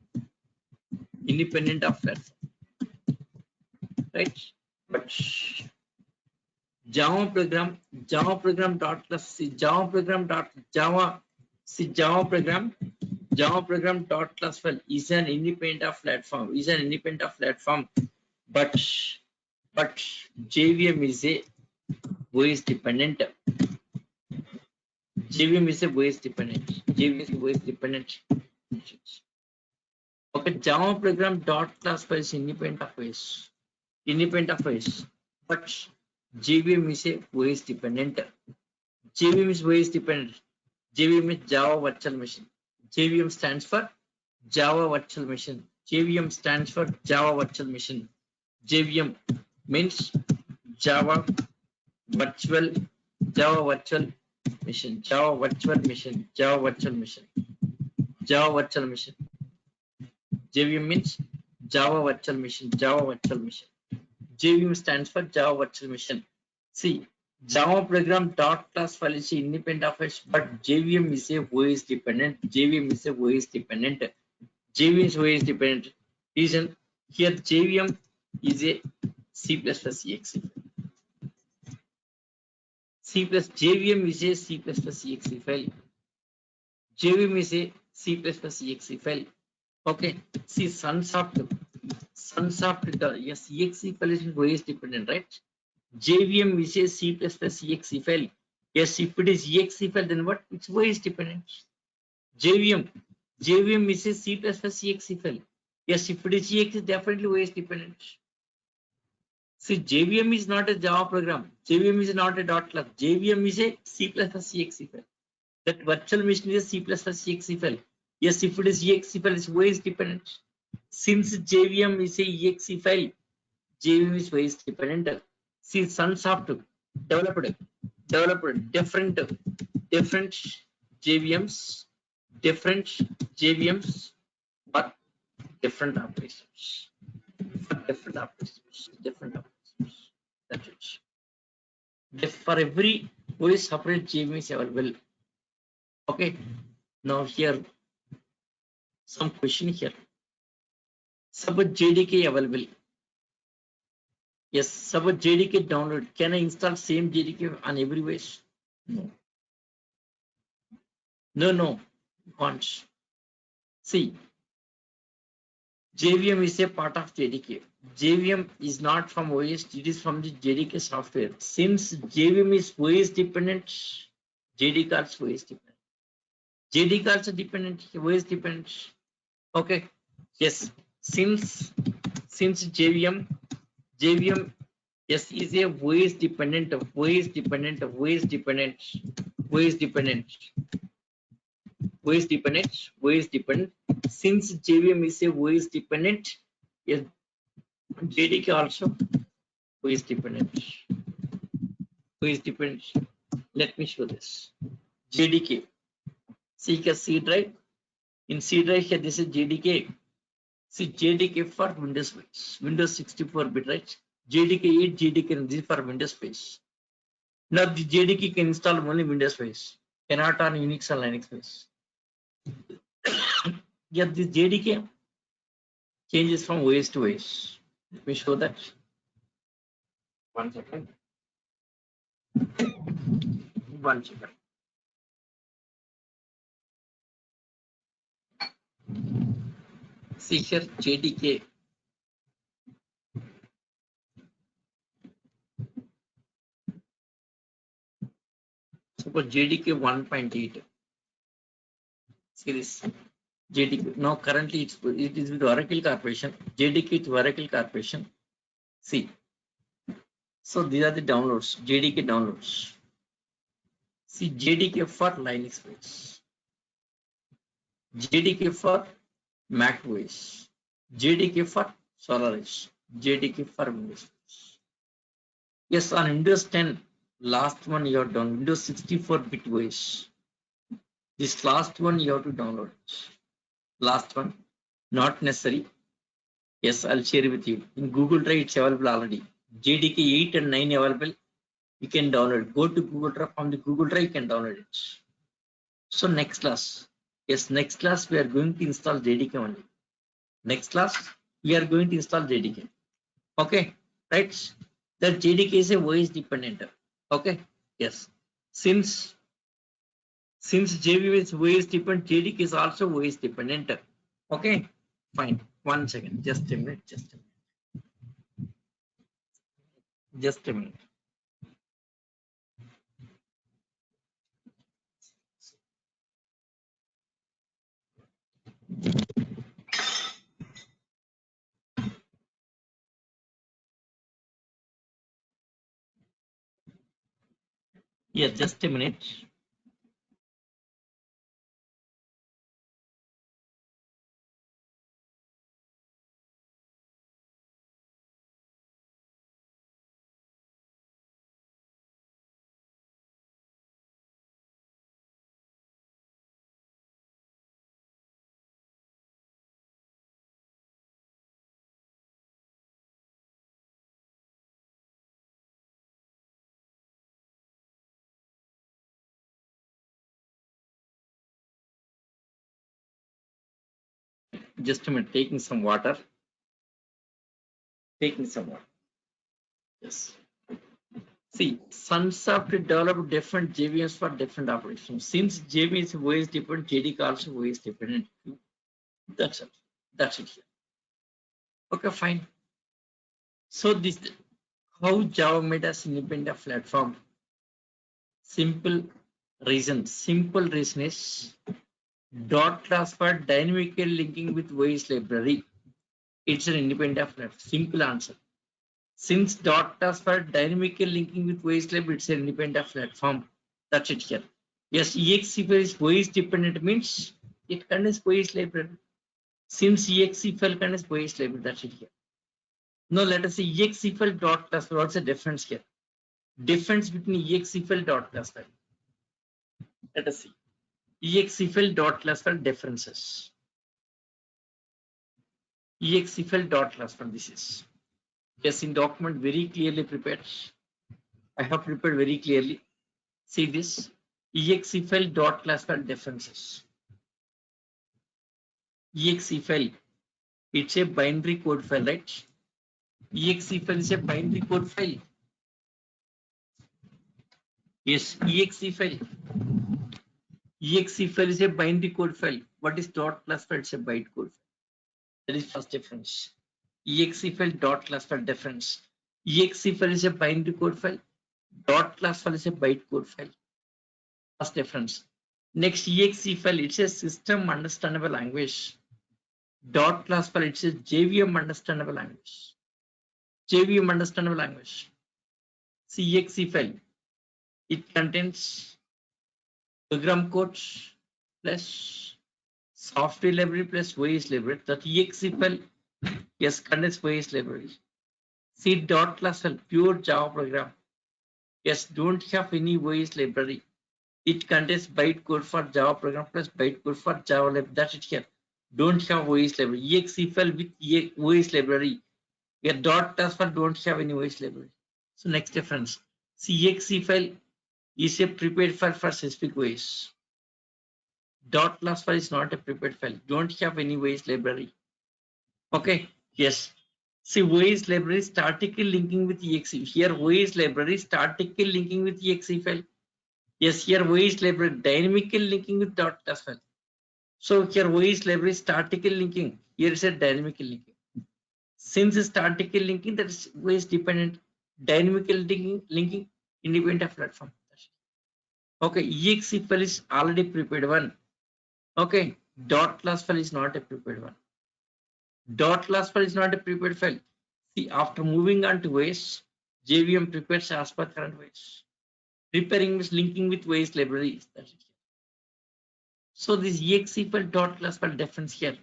Independent of platform, right? But Java program dot class, see Java program dot Java, see Java program dot class file is an independent of platform. But JVM is a voice dependent. JVM is a voice dependent. JVM is a voice dependent. Okay, Java program dot class file is independent of voice. But JVM is a voice dependent. JVM is voice dependent. JVM is Java Virtual Machine. JVM stands for Java Virtual Machine. JVM stands for Java Virtual Machine. JVM means Java Virtual Machine. Java Virtual Machine. JVM means Java Virtual Machine. JVM stands for Java Virtual Machine. See, Java program dot class file is independent of it, but JVM is a voice dependent. JVM is voice dependent. Reason here, JVM is a C++ exe. JVM is a C++ exe file. JVM is a C++ exe file. Okay. See, Sunsoft, yes, exe file is voice dependent, right? JVM is a C++ exe file. Yes, if it is exe file, then what? It's voice dependent. JVM is a C++ exe file. Yes, if it is exe, definitely voice dependent. See, JVM is not a Java program. JVM is not a dot class. JVM is a C++ exe file. That virtual machine is a C++ exe file. Yes, if it is exe file, it's voice dependent. Since JVM is a exe file, JVM is voice dependent. See, Sunsoft developed different JVMs, but different operations. That's it. For every voice separate JVM is available. Okay. Now here some question here. Suppose JDK available. Yes, suppose JDK download. Can I install same JDK on every voice? No. Once. See, JVM is a part of JDK. JVM is not from OS, it is from the JDK software. Since JVM is OS dependent, JDK also OS dependent. JDK also dependent, OS dependent. Okay. Yes. Since JVM, yes, is a voice dependent. OS dependent. OS dependent. OS dependent. Since JVM is a OS dependent, yes, JDK also OS dependent. OS dependent. Let me show this. JDK. See here C drive. In C drive here this is JDK. See JDK for Windows space. Windows 64-bit, right? JDK 8, JDK this is for Windows space. Now the JDK can install only Windows space, cannot on Unix or Linux space. Yeah, this JDK changes from OS to OS. Let me show that. 1 second. 1 second. See here JDK. Suppose JDK 1.8. See this JDK. Now currently it is with Oracle Corporation. JDK to Oracle Corporation. See. So these are the downloads. JDK downloads. See JDK for Linux space. JDK for Mac OS. JDK for Solaris. JDK for Windows. Yes, on Windows 10, last one you have done. Windows 64-bit OS. This last one you have to download. Last one, not necessary. Yes, I'll share with you. In Google Drive, it's available already. JDK 8 and 9 available. You can download. Go to Google Drive. From the Google Drive, you can download it. So next class. Yes, next class we are going to install JDK only. Next class we are going to install JDK. Okay, right? That JDK is a OS dependent. Okay, yes. Since JVM is OS dependent, JDK is also OS dependent. Okay, fine. 1 second. Just a minute. Just a minute. Yeah, just a minute. Just a minute. Taking some water. Yes. See, Sunsoft developed different JVMs for different operations. Since JVM is OS dependent, JDK also OS dependent. That's it. That's it here. Okay, fine. So this how Java made us independent platform. Simple reason is dot class for dynamically linking with OS library. It's an independent platform. Simple answer. Since dot class for dynamically linking with OS library, it's an independent platform. That's it here. Yes, exe file is OS dependent means it contains OS library. Since exe file contains OS library, that's it here. Now let us see exe file dot class. What's the difference here? Difference between exe file dot class file. Let us see. Exe file dot class file differences. Exe file dot class file. This is yes in document very clearly prepared. I have prepared very clearly. See this exe file dot class file differences. Exe file, it's a binary code file, right? Exe file is a binary code file. Yes, exe file. Exe file is a binary code file. What is dot class file? It's a byte code file. That is first difference. Exe file dot class file difference. Exe file is a binary code file. Dot class file is a byte code file. First difference. Next, exe file, it's a system understandable language. Dot class file, it's a JVM understandable language. JVM understandable language. See exe file. It contains program code plus software library plus OS library. That exe file, yes, contains OS library. C dot class file, pure Java program. Yes, don't have any OS library. It contains bytecode for Java program plus bytecode for Java library. That's it here. Don't have OS library. Exe file with OS library. Your dot class file don't have any OS library. So next difference. See, exe file is a prepared file for specific OS. Dot class file is not a prepared file. Don't have any OS library. Okay. Yes. See, OS library statically linking with exe. Here OS library statically linking with exe file. Yes, here OS library dynamically linking with dot class file. So here OS library statically linking. Here is a dynamically linking. Since statically linking, that is OS dependent. Dynamically linking independent of platform. Okay, exe file is already prepared one. Okay, dot class file is not a prepared one. Dot class file is not a prepared file. See, after moving on to OS, JVM prepares as per current OS. Preparing means linking with OS libraries. That's it. So this exe file dot class file difference here.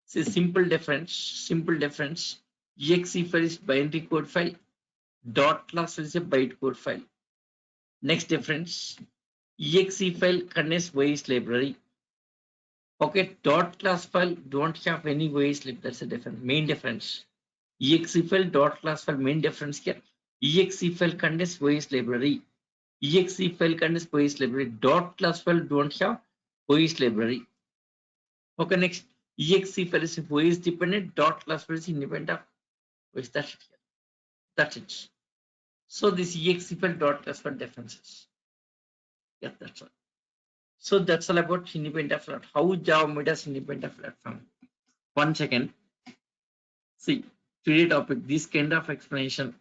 See, simple difference. Simple difference. Exe file is binary code file. Dot class file is a bytecode file. Next difference. Exe file contains OS library. Okay, dot class file don't have any OS library. That's a difference. Main difference. Exe file dot class file main difference here. Exe file contains OS library. Exe file contains OS library. Dot class file don't have OS library. Okay, next. Exe file is OS dependent. Dot class file is independent of OS. That's it here. That's it. So this exe file dot class file differences. Yeah, that's all. So that's all about independent platform. How Java made us independent platform. 1 second. See, today topic, this kind of explanation.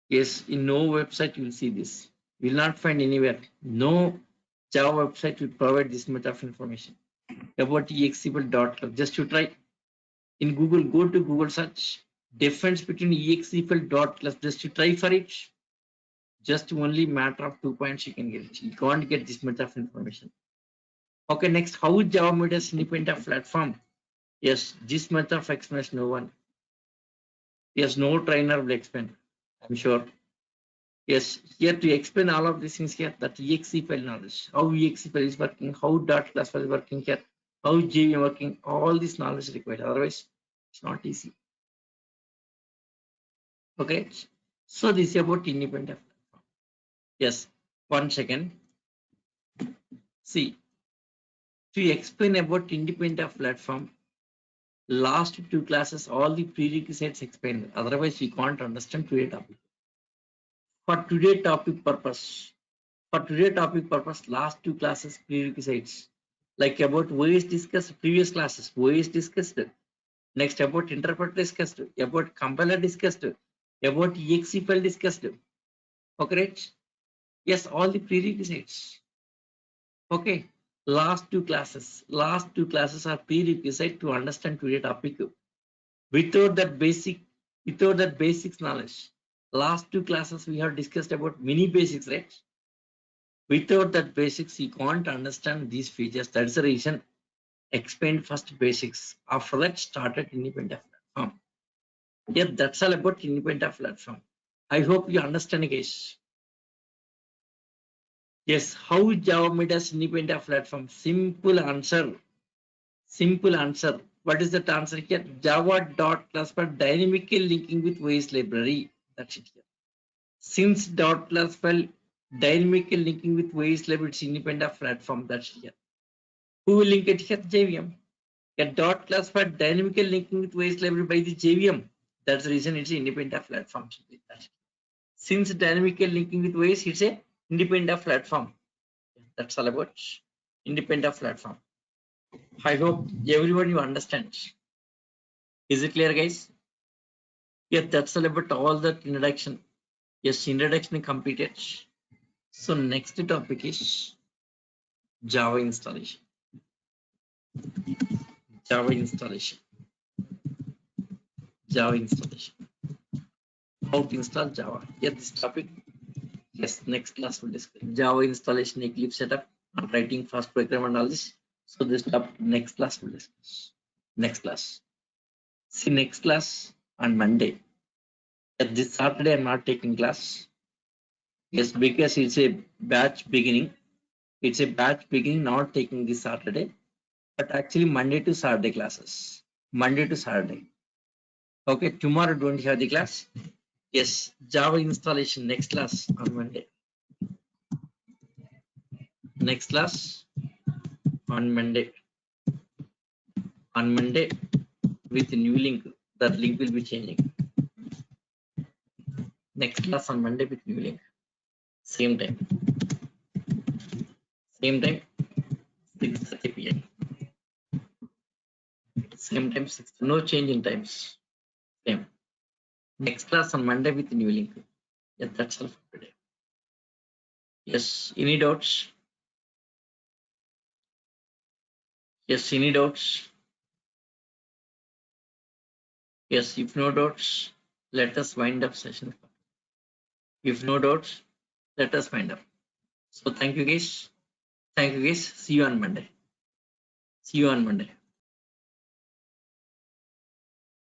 Yes, in no website you will see this. You will not find anywhere. No Java website will provide this much of information about executable.club. Just to try in Google, go to Google search difference between executable.club. Just to try for it. Just only matter of 2 points you can get it. You can't get this much of information. Okay, next, how Java made us independent platform? Yes, this much of explanation no one. Yes, no trainer will explain. I'm sure. Yes, here to explain all of these things here, that exe file knowledge, how exe file is working, how dot class file is working here, how JVM working, all this knowledge required. Otherwise, it's not easy. Okay, so this is about independent platform. Yes, 1 second. See, to explain about independent platform, last 2 classes, all the prerequisites explained. Otherwise, we can't understand today topic. For today topic purpose, last 2 classes prerequisites, like about OS discussed, previous classes, OS discussed, next about interpreter discussed, about compiler discussed, about exe file discussed. Okay, right? Yes, all the prerequisites. Okay, last 2 classes are prerequisite to understand today topic. Without that basics knowledge, last 2 classes we have discussed about mini basics, right? Without that basics, you can't understand these features. That's the reason explain first basics. After that, started independent platform. Yeah, that's all about independent platform. I hope you understand, guys. Yes, how Java made us independent platform? Simple answer. Simple answer. What is that answer here? Java dot class for dynamically linking with OS library. That's it here. Since dot class file dynamically linking with OS library, it's independent platform. That's here. Who will link it here? JVM. A dot class for dynamically linking with OS library by the JVM. That's the reason it's an independent platform. Since dynamically linking with OS, it's a independent platform. That's all about independent platform. I hope everyone you understand. Is it clear, guys? Yeah, that's all about all that introduction. Yes, introduction completed. So next topic is Java installation. Java installation. Java installation. How to install Java. Yeah, this topic Yes, next class we'll discuss Java installation, Eclipse setup, and writing fast program and all this. So this topic next class we'll discuss. Next class. See next class on Monday. This Saturday I'm not taking class. Yes, because it's a batch beginning. It's a batch beginning, not taking this Saturday, but actually Monday to Saturday classes. Monday to Saturday. Okay, tomorrow don't have the class. Yes, Java installation next class on Monday. Next class on Monday. On Monday with new link. That link will be changing. Next class on Monday with new link. Same time. Same time. 6:30 p.m. Same time 6. No change in times. Same. Next class on Monday with new link. Yeah, that's all for today. Yes, any doubts? Yes, any doubts? Yes, if no doubts, let us wind up session. If no doubts, let us wind up. So thank you guys. Thank you guys. See you on Monday. See you on Monday.